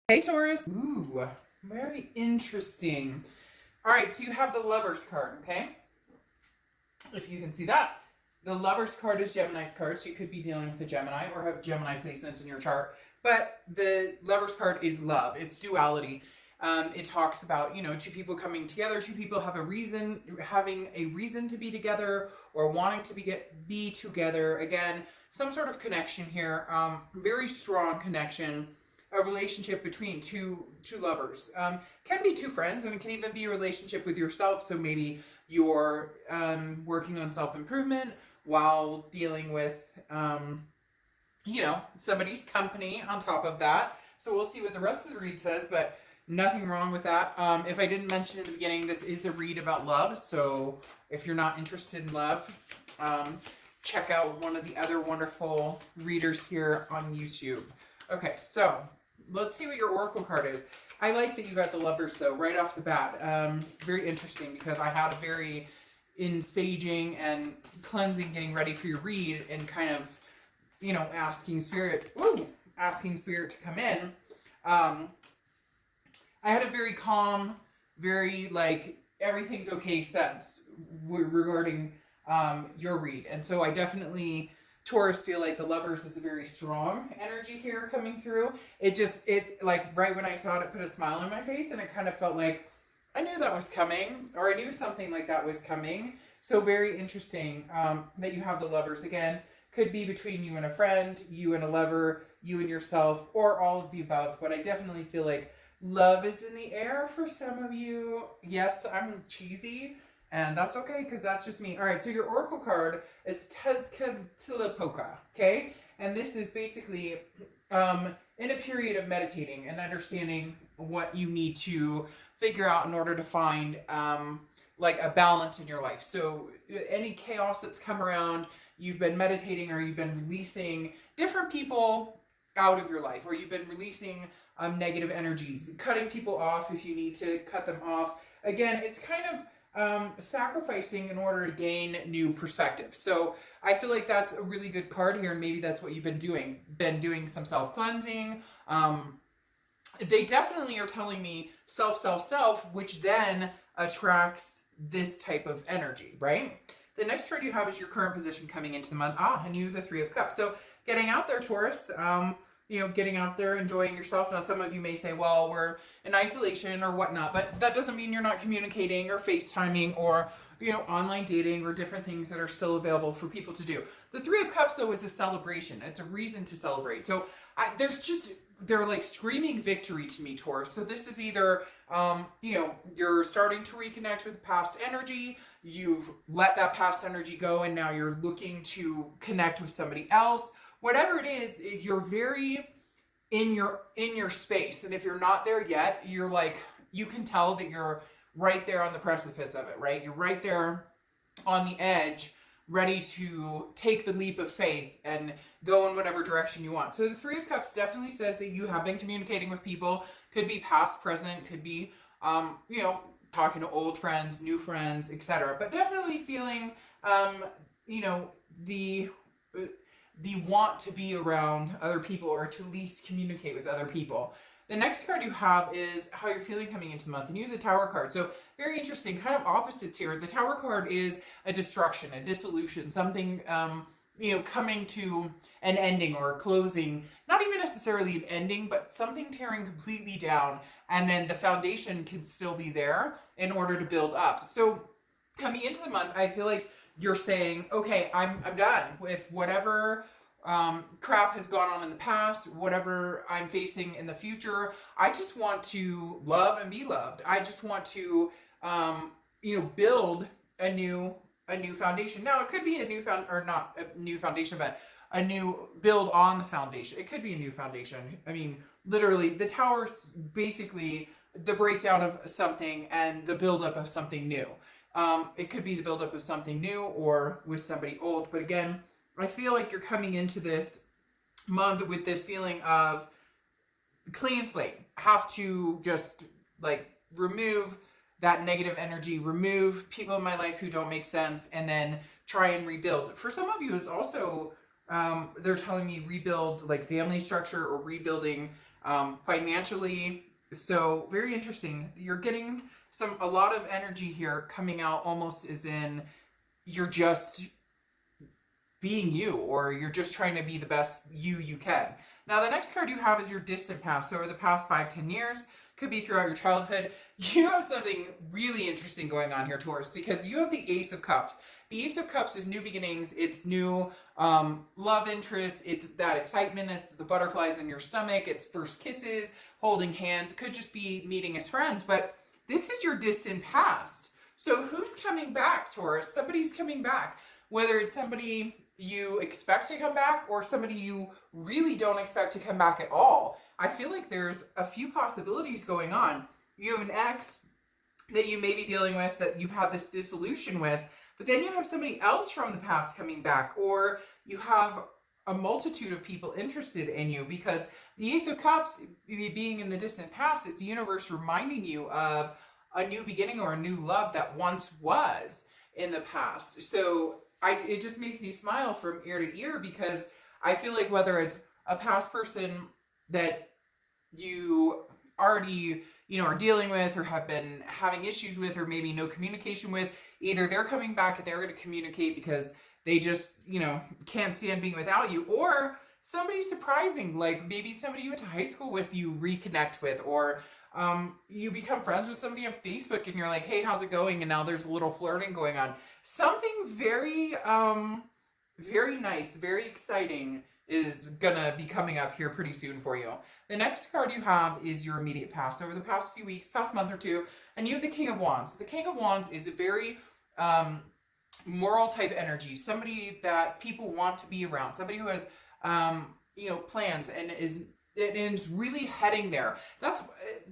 Hey Taurus. Ooh, very interesting. All right, so you have the Lovers card, okay? If you can see that. The Lovers card is Gemini's card, so you could be dealing with a Gemini or have Gemini placements in your chart. But the Lovers card is love. It's duality. It talks about, two people coming together, two people having a reason to be together or wanting to be together. Again, some sort of connection here. Very strong connection. A relationship between two lovers. Can be two friends, and it can even be a relationship with yourself. So maybe you're working on self-improvement while dealing with, somebody's company on top of that. So we'll see what the rest of the read says, but nothing wrong with that. If I didn't mention in the beginning, this is a read about love. So if you're not interested in love, check out one of the other wonderful readers here on YouTube. Okay, so let's see what your oracle card is. I like that you got the Lovers, though, right off the bat. Very interesting, because I had a very in saging and cleansing, getting ready for your read, and kind of, asking spirit to come in. I had a very calm, very, everything's okay sense regarding your read. And so I definitely... Taurus, feel like the Lovers is a very strong energy here coming through. Right when I saw it put a smile on my face, and it kind of felt like I knew that was coming, or I knew something like that was coming. So very interesting that you have the Lovers. Again, could be between you and a friend, you and a lover, you and yourself, or all of the above. But I definitely feel like love is in the air for some of you. Yes, I'm cheesy. And that's okay, because that's just me. All right, so your oracle card is Tezcatlipoca, okay? And this is basically in a period of meditating and understanding what you need to figure out in order to find a balance in your life. So any chaos that's come around, you've been meditating, or you've been releasing different people out of your life, or you've been releasing negative energies, cutting people off if you need to cut them off. Again, it's kind of sacrificing in order to gain new perspective. So I feel like that's a really good card here, and maybe that's what you've been doing some self-cleansing. They definitely are telling me self, which then attracts this type of energy, right? The next card you have is your current position coming into the month. And you have the Three of Cups. So getting out there, Taurus, getting out there, enjoying yourself. Now, some of you may say, well, we're in isolation or whatnot, but that doesn't mean you're not communicating or FaceTiming or, online dating or different things that are still available for people to do. The Three of Cups, though, is a celebration. It's a reason to celebrate. So they're like screaming victory to me, Taurus. So this is either, you're starting to reconnect with past energy. You've let that past energy go, and now you're looking to connect with somebody else. Whatever it is, you're very in your space. And if you're not there yet, you're you can tell that you're right there on the precipice of it, right? You're right there on the edge, ready to take the leap of faith and go in whatever direction you want. So the Three of Cups definitely says that you have been communicating with people. Could be past, present, could be, talking to old friends, new friends, etc. But definitely feeling, the want to be around other people, or to at least communicate with other people. The next card you have is how you're feeling coming into the month, and you have the Tower card. So very interesting, kind of opposites here. The Tower card is a destruction, a dissolution, something, coming to an ending or a closing. Not even necessarily an ending, but something tearing completely down, and then the foundation can still be there in order to build up. So coming into the month, I feel like you're saying, okay, I'm done with whatever crap has gone on in the past, whatever I'm facing in the future. I just want to love and be loved. I just want to, build a new foundation. Now, it could be not a new foundation, but a new build on the foundation. It could be a new foundation. I mean, literally, the Tower's basically the breakdown of something and the buildup of something new. It could be the buildup of something new or with somebody old. But again, I feel like you're coming into this month with this feeling of clean slate. Have to just remove that negative energy, remove people in my life who don't make sense, and then try and rebuild. For some of you, it's also, they're telling me rebuild family structure, or rebuilding financially. So very interesting. You're getting a lot of energy here coming out, almost as in you're just being you, or you're just trying to be the best you can. Now, the next card you have is your distant past. So over the past 5-10 years, could be throughout your childhood, you have something really interesting going on here, Taurus, because you have the Ace of Cups. The Ace of Cups is new beginnings. It's new love interest. It's that excitement. It's the butterflies in your stomach. It's first kisses, holding hands. It could just be meeting as friends, but this is your distant past. So who's coming back, Taurus? Somebody's coming back. Whether it's somebody you expect to come back or somebody you really don't expect to come back at all. I feel like there's a few possibilities going on. You have an ex that you may be dealing with, that you've had this dissolution with, but then you have somebody else from the past coming back, or you have a multitude of people interested in you, because the Ace of Cups being in the distant past, it's the universe reminding you of a new beginning or a new love that once was in the past. So it just makes me smile from ear to ear, because I feel like whether it's a past person that you already, are dealing with or have been having issues with, or maybe no communication with, either they're coming back and they're going to communicate because they just, can't stand being without you, or somebody surprising, like maybe somebody you went to high school with, you reconnect with, or you become friends with somebody on Facebook and you're like, hey, how's it going? And now there's a little flirting going on. Something very, very nice, very exciting is gonna be coming up here pretty soon for you. The next card you have is your immediate past. Over the past few weeks, past month or two, and you have the King of Wands. The King of Wands is a very moral type energy, somebody that people want to be around, somebody who has, plans and is really heading there. That's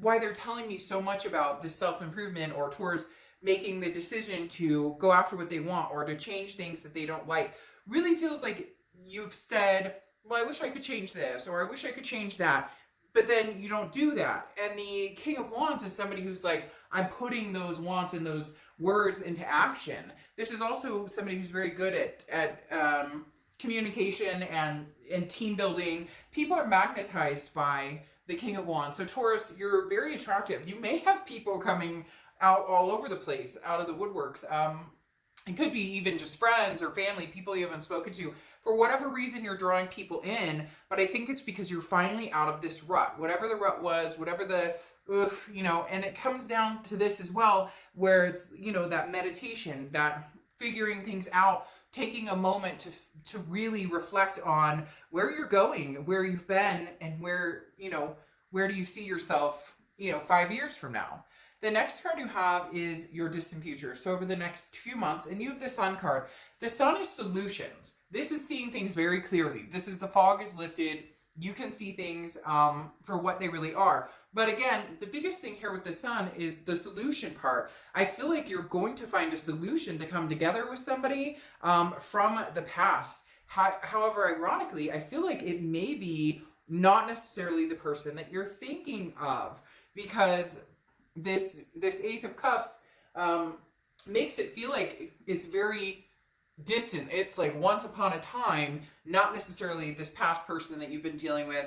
why they're telling me so much about this self-improvement, or towards making the decision to go after what they want, or to change things that they don't like. Really feels like you've said, well, I wish I could change this, or I wish I could change that, but then you don't do that. And the King of Wands is somebody who's like, I'm putting those wants and those words into action. This is also somebody who's very good at communication and team building. People are magnetized by the King of Wands. So Taurus, you're very attractive. You may have people coming out all over the place, out of the woodworks. It could be even just friends or family, people you haven't spoken to. For whatever reason, you're drawing people in, but I think it's because you're finally out of this rut. Whatever the rut was, whatever the, and it comes down to this as well, where it's, that meditation, that figuring things out, taking a moment to really reflect on where you're going, where you've been, and where do you see yourself, 5 years from now. The next card you have is your distant future. So over the next few months, and you have the Sun card. The Sun is solutions. This is seeing things very clearly. This is the fog is lifted. You can see things for what they really are. But again, the biggest thing here with the Sun is the solution part. I feel like you're going to find a solution to come together with somebody from the past. However, ironically, I feel like it may be not necessarily the person that you're thinking of, because this Ace of Cups makes it feel like it's very distant. It's like once upon a time, not necessarily this past person that you've been dealing with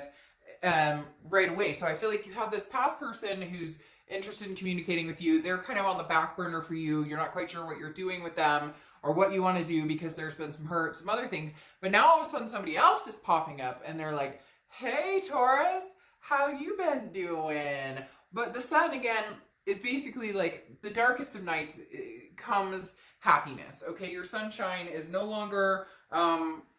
right away. So I feel like you have this past person who's interested in communicating with you. They're kind of on the back burner for you. You're not quite sure what you're doing with them or what you want to do, because there's been some hurt, some other things. But now all of a sudden somebody else is popping up and they're like, hey, Taurus, how you been doing? But the Sun, again, it's basically like the darkest of nights comes happiness. Okay, your sunshine is no longer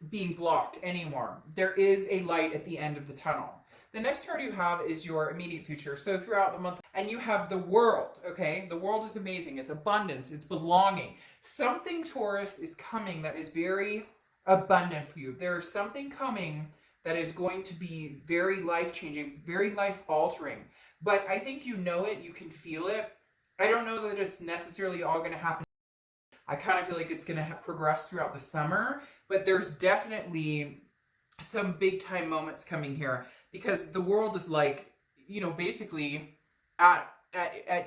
being blocked anymore. There is a light at the end of the tunnel. The next card you have is your immediate future. So throughout the month, and you have the world, okay? The world is amazing. It's abundance. It's belonging. Something, Taurus, is coming that is very abundant for you. There is something coming that is going to be very life-changing, very life-altering. But I think you know it. You can feel it. I don't know that it's necessarily all going to happen. I kind of feel like it's going to progress throughout the summer. But there's definitely some big-time moments coming here, because the world is like, basically at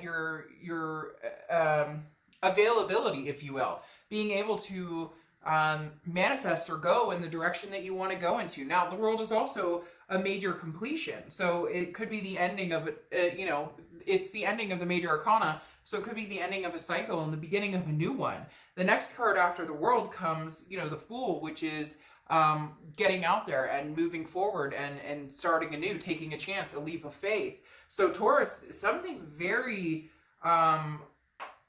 your availability, if you will, being able to manifest or go in the direction that you want to go into. Now, the world is also a major completion. So it could be the ending of it, you know, it's the ending of the major arcana. So it could be the ending of a cycle and the beginning of a new one. The next card after the world comes, you know, the Fool, which is getting out there and moving forward and starting anew, taking a chance, a leap of faith. So Taurus, something very,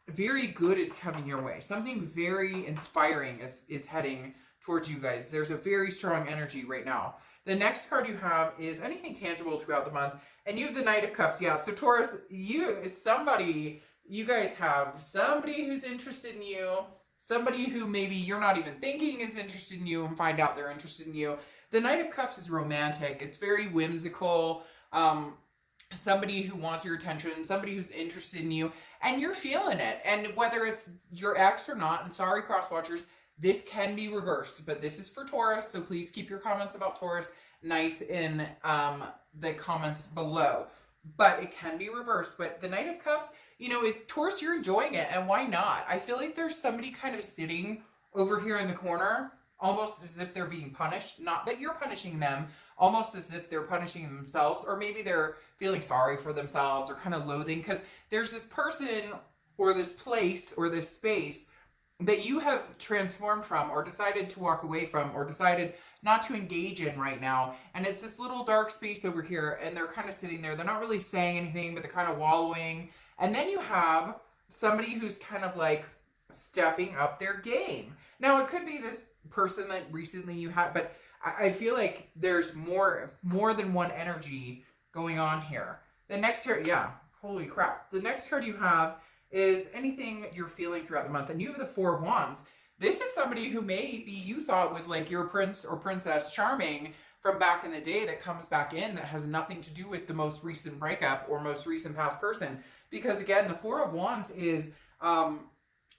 very good is coming your way. Something very inspiring is heading towards you guys. There's a very strong energy right now. The next card you have is anything tangible throughout the month. And you have the Knight of Cups. Yeah, so Taurus, you guys have somebody who's interested in you. Somebody who maybe you're not even thinking is interested in you and find out they're interested in you. The Knight of Cups is romantic. It's very whimsical. Somebody who wants your attention, somebody who's interested in you, and you're feeling it. And whether it's your ex or not, and sorry, cross watchers, this can be reversed, but this is for Taurus, so please keep your comments about Taurus nice in the comments below. But it can be reversed. But the Knight of Cups, you know, is Taurus, you're enjoying it, and why not? I feel like there's somebody kind of sitting over here in the corner, almost as if they're being punished. Not that you're punishing them, almost as if they're punishing themselves, or maybe they're feeling sorry for themselves or kind of loathing, because there's this person or this place or this space that you have transformed from or decided to walk away from or decided not to engage in right now. And it's this little dark space over here, and they're kind of sitting there. They're not really saying anything, but they're kind of wallowing. And then you have somebody who's kind of like stepping up their game. Now, it could be this person that recently you had, but I feel like there's more than one energy going on here. The next card, yeah, holy crap. The next card you have is anything you're feeling throughout the month. And you have the Four of Wands. This is somebody who maybe you thought was like your prince or princess charming from back in the day that comes back in, that has nothing to do with the most recent breakup or most recent past person. Because again, the Four of Wands is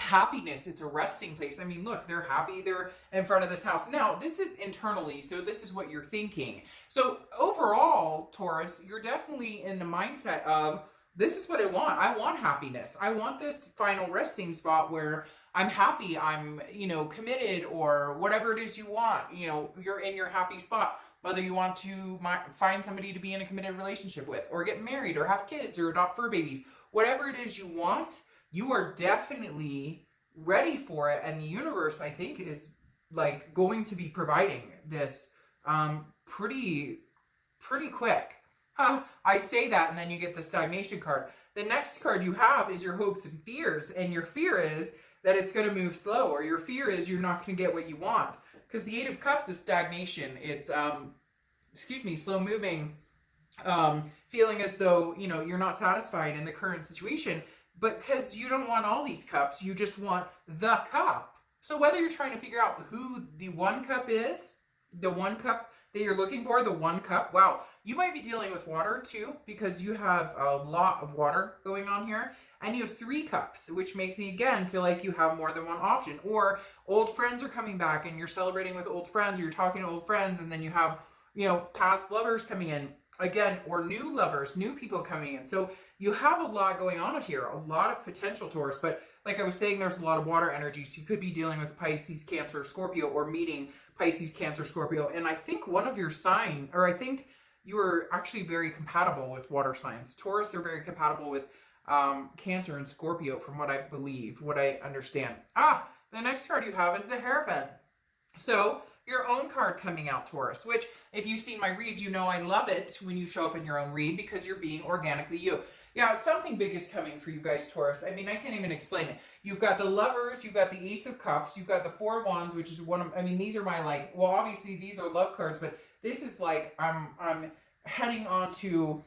happiness. It's a resting place. I mean, look, they're happy. They're in front of this house. Now, this is internally, so this is what you're thinking. So overall, Taurus, you're definitely in the mindset of, this is what I want. I want happiness. I want this final resting spot where I'm happy, I'm, you know, committed, or whatever it is you want. You know, you're in your happy spot. Whether you want to find somebody to be in a committed relationship with, or get married, or have kids, or adopt fur babies. Whatever it is you want, you are definitely ready for it. And the universe, I think, is like going to be providing this pretty quick. I say that, and then you get the stagnation card. The next card you have is your hopes and fears. And your fear is that it's going to move slow, or your fear is you're not going to get what you want. Because the Eight of Cups is stagnation. It's, slow moving, feeling as though, you know, you're not satisfied in the current situation. But because you don't want all these cups, you just want the cup. So whether you're trying to figure out who the one cup is, the one cup that you're looking for, the one cup, wow. You might be dealing with water too, because you have a lot of water going on here. And you have 3 cups, which makes me, again, feel like you have more than one option. Or old friends are coming back and you're celebrating with old friends, or you're talking to old friends, and then you have, you know, past lovers coming in again, or new lovers, new people coming in. So you have a lot going on here, a lot of potential, Taurus. But like I was saying, there's a lot of water energy. So you could be dealing with Pisces, Cancer, Scorpio, or meeting Pisces, Cancer, Scorpio. And I think one of your sign, or I think you are actually very compatible with water signs. Taurus are very compatible with Cancer and Scorpio, from what I believe, what I understand. The next card you have is the Hierophant. So your own card coming out, Taurus, which if you've seen my reads, you know I love it when you show up in your own read, because you're being organically you. Yeah, something big is coming for you guys, Taurus. I mean, I can't even explain it. You've got the Lovers, you've got the Ace of Cups, you've got the Four of Wands, which is one of, I mean, these are my, like, well, obviously these are love cards, but this is like, I'm heading on to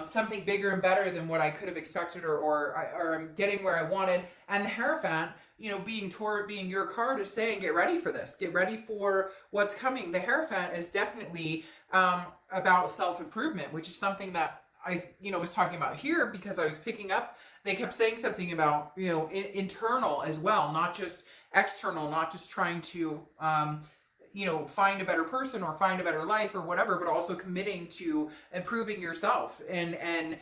something bigger and better than what I could have expected, or I'm getting where I wanted. And the Hierophant, you know, being your card, is saying, get ready for this. Get ready for what's coming. The Hierophant is definitely about self-improvement, which is something that I, you know, was talking about here, because I was picking up, they kept saying something about, you know, internal as well, not just external, not just trying to, you know, find a better person or find a better life or whatever, but also committing to improving yourself and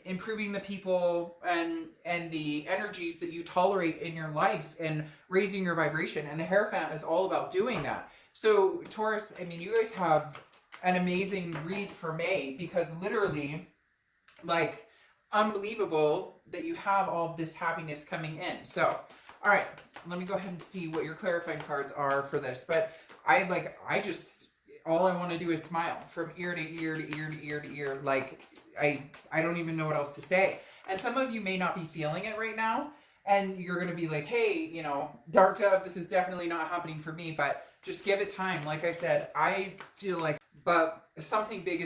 improving the people and the energies that you tolerate in your life and raising your vibration. And the Hierophant is all about doing that. So Taurus, I mean, you guys have an amazing read for May, because literally, like, unbelievable that you have all of this happiness coming in. So, all right, let me go ahead and see what your clarifying cards are for this. But I just, all I want to do is smile from ear to ear to ear to ear to ear. Like, I don't even know what else to say. And some of you may not be feeling it right now, and you're going to be like, hey, you know, Dark Dove, this is definitely not happening for me, but just give it time. Like I said, I feel like, but something big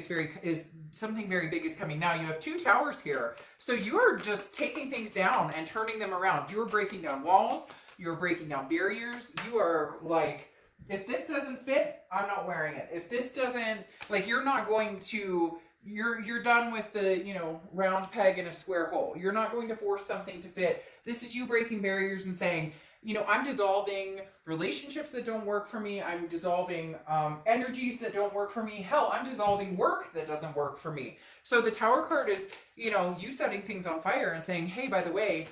something very big is coming. Now you have 2 towers here. So you are just taking things down and turning them around. You're breaking down walls. You're breaking down barriers. You are like, if this doesn't fit, I'm not wearing it. If this doesn't, like, you're not going to, you're done with the, you know, round peg in a square hole. You're not going to force something to fit. This is you breaking barriers and saying, you know, I'm dissolving relationships that don't work for me. I'm dissolving energies that don't work for me. Hell, I'm dissolving work that doesn't work for me. So the Tower card is, you know, you setting things on fire and saying, hey, by the way,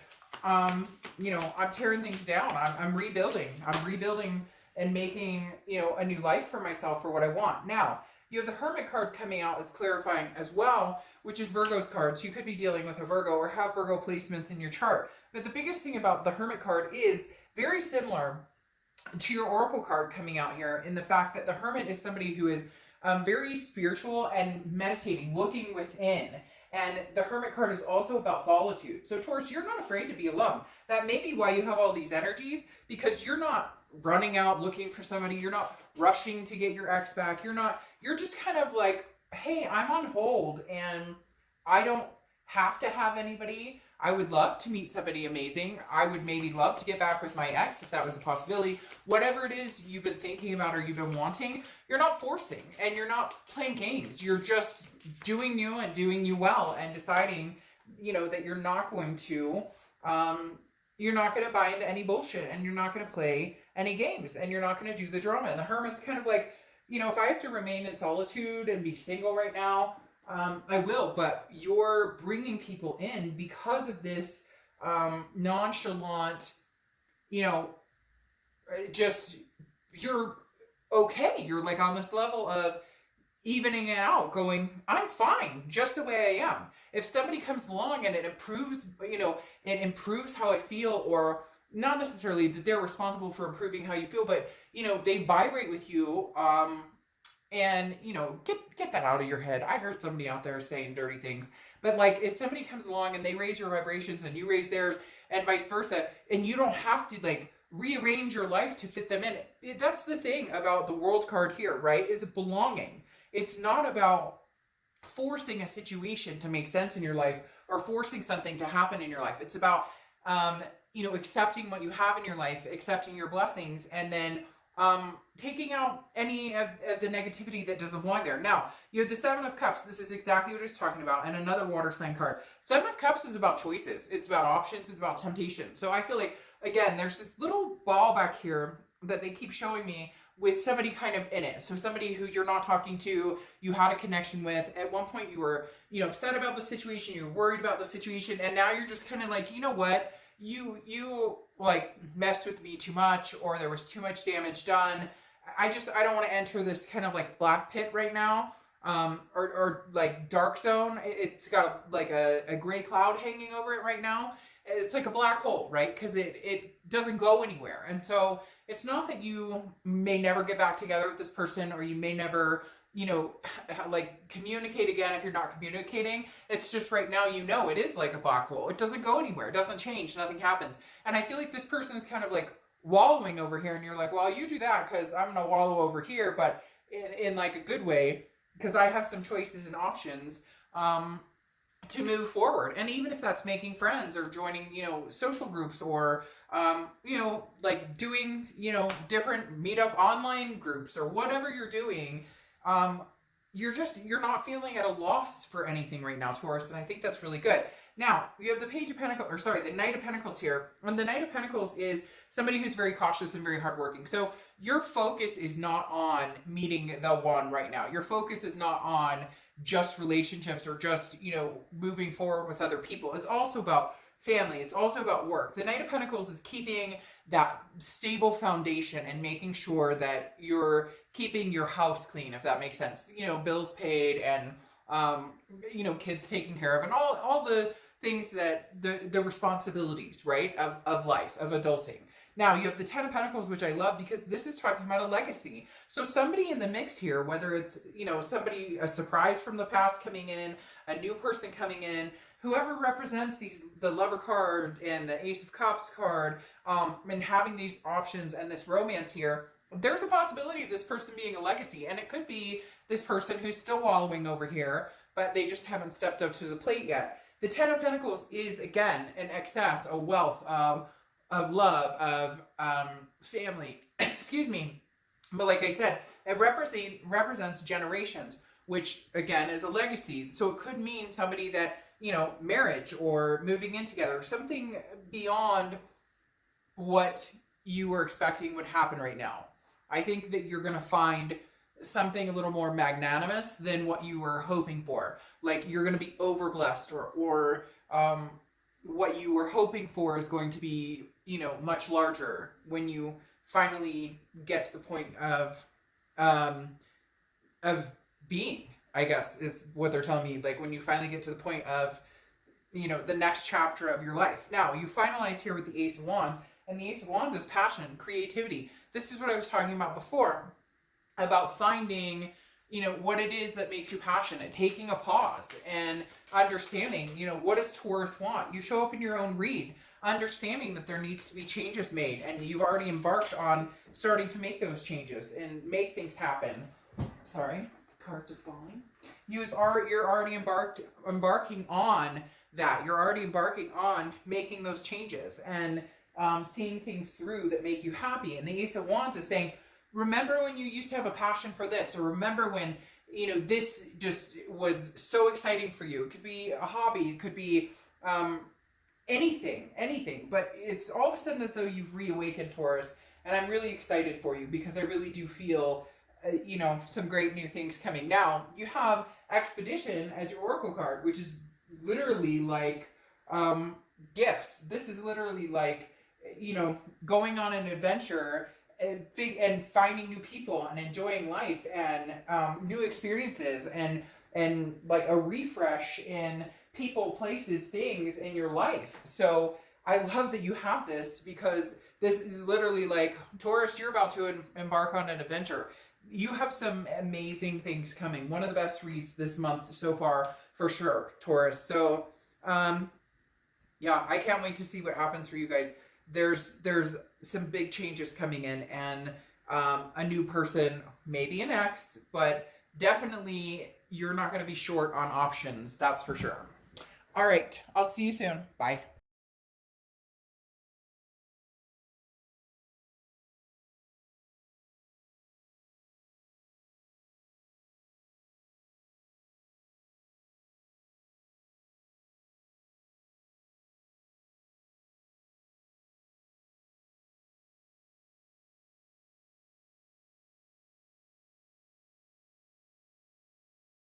you know, I'm tearing things down. I'm rebuilding. I'm rebuilding and making, you know, a new life for myself for what I want. Now, you have the Hermit card coming out as clarifying as well, which is Virgo's card. So you could be dealing with a Virgo or have Virgo placements in your chart. But the biggest thing about the Hermit card is very similar to your Oracle card coming out here, in the fact that the Hermit is somebody who is very spiritual and meditating, looking within. And the Hermit card is also about solitude. So Taurus, you're not afraid to be alone. That may be why you have all these energies, because you're not running out looking for somebody. You're not rushing to get your ex back. You're just kind of like, hey, I'm on hold and I don't have to have anybody. I would love to meet somebody amazing. I would maybe love to get back with my ex if that was a possibility. Whatever it is you've been thinking about or you've been wanting, you're not forcing and you're not playing games. You're just doing you and doing you well and deciding, you know, that you're not going to buy into any bullshit, and you're not going to play any games, and you're not going to do the drama. And the Hermit's kind of like, you know, if I have to remain in solitude and be single right now, I will, but you're bringing people in because of this nonchalant, you know, just, you're okay. You're like on this level of evening it out, going, I'm fine just the way I am. If somebody comes along and it improves, you know, it improves how I feel, or not necessarily that they're responsible for improving how you feel, but, you know, they vibrate with you, and, you know, get that out of your head. I heard somebody out there saying dirty things. But, like, if somebody comes along and they raise your vibrations and you raise theirs and vice versa, and you don't have to, like, rearrange your life to fit them in. That's the thing about the World card here, right? Is it belonging. It's not about forcing a situation to make sense in your life or forcing something to happen in your life. It's about, you know, accepting what you have in your life, accepting your blessings, and then taking out any of the negativity that doesn't belong there. Now, you have the Seven of Cups. This is exactly what it's talking about. And another water sign card. Seven of Cups is about choices. It's about options. It's about temptation. So I feel like, again, there's this little ball back here that they keep showing me with somebody kind of in it. So somebody who you're not talking to, you had a connection with. At one point you were, you know, upset about the situation. You were worried about the situation. And now you're just kind of like, you know what? You like messed with me too much, or there was too much damage done. I don't want to enter this kind of like black pit right now, or like dark zone. It's got like a gray cloud hanging over it right now. It's like a black hole, right? Because it doesn't go anywhere. And so it's not that you may never get back together with this person, or you may never, you know, like communicate again if you're not communicating. It's just right now, you know, it is like a black hole. It doesn't go anywhere. It doesn't change. Nothing happens. And I feel like this person is kind of like wallowing over here, and you're like, well, you do that because I'm going to wallow over here, but in like a good way, because I have some choices and options to move forward. And even if that's making friends or joining, you know, social groups, or, you know, like doing, you know, different meetup online groups or whatever you're doing, you're not feeling at a loss for anything right now, Taurus, and I think that's really good. Now, you have the Page of Pentacles, or sorry, the Knight of Pentacles here. And the Knight of Pentacles is somebody who's very cautious and very hardworking. So your focus is not on meeting the one right now. Your focus is not on just relationships or just, you know, moving forward with other people. It's also about family. It's also about work. The Knight of Pentacles is keeping that stable foundation and making sure that you're keeping your house clean, if that makes sense. You know, bills paid and, you know, kids taken care of and all the things that the responsibilities, right, of life, of adulting. Now, you have the Ten of Pentacles, which I love because this is talking about a legacy. So somebody in the mix here, whether it's, you know, somebody, a surprise from the past coming in, a new person coming in, whoever represents the Lover card and the Ace of Cups card, and having these options and this romance here, there's a possibility of this person being a legacy. And it could be this person who's still wallowing over here, but they just haven't stepped up to the plate yet. The Ten of Pentacles is, again, an excess, a wealth of love, of family, excuse me. But like I said, it represents generations, which, again, is a legacy. So it could mean somebody that, you know, marriage or moving in together, something beyond what you were expecting would happen right now. I think that you're going to find something a little more magnanimous than what you were hoping for. Like you're going to be overblessed or what you were hoping for is going to be, you know, much larger when you finally get to the point of being, I guess, is what they're telling me. Like when you finally get to the point of, you know, the next chapter of your life. Now, you finalize here with the Ace of Wands, and the Ace of Wands is passion, creativity. This is what I was talking about before, about finding, you know, what it is that makes you passionate, taking a pause and understanding, you know, what does Taurus want? You show up in your own read, understanding that there needs to be changes made, and you've already embarked on starting to make those changes and make things happen. Sorry, cards are falling. You're already embarking on that. You're already embarking on making those changes and seeing things through that make you happy. And the Ace of Wands is saying, remember when you used to have a passion for this, or remember when, you know, this just was so exciting for you. It could be a hobby, it could be anything, but it's all of a sudden as though you've reawakened, Taurus, and I'm really excited for you because I really do feel, you know, some great new things coming. Now, you have Expedition as your Oracle card, which is literally like gifts. This is literally like, you know, going on an adventure and finding new people and enjoying life and new experiences and like a refresh in people, places, things in your life. So I love that you have this because this is literally like, Taurus, you're about to embark on an adventure. You have some amazing things coming. One of the best reads this month so far, for sure, Taurus. So, yeah, I can't wait to see what happens for you guys. There's some big changes coming in, and a new person, maybe an ex, but definitely you're not going to be short on options. That's for sure. All right. I'll see you soon. Bye.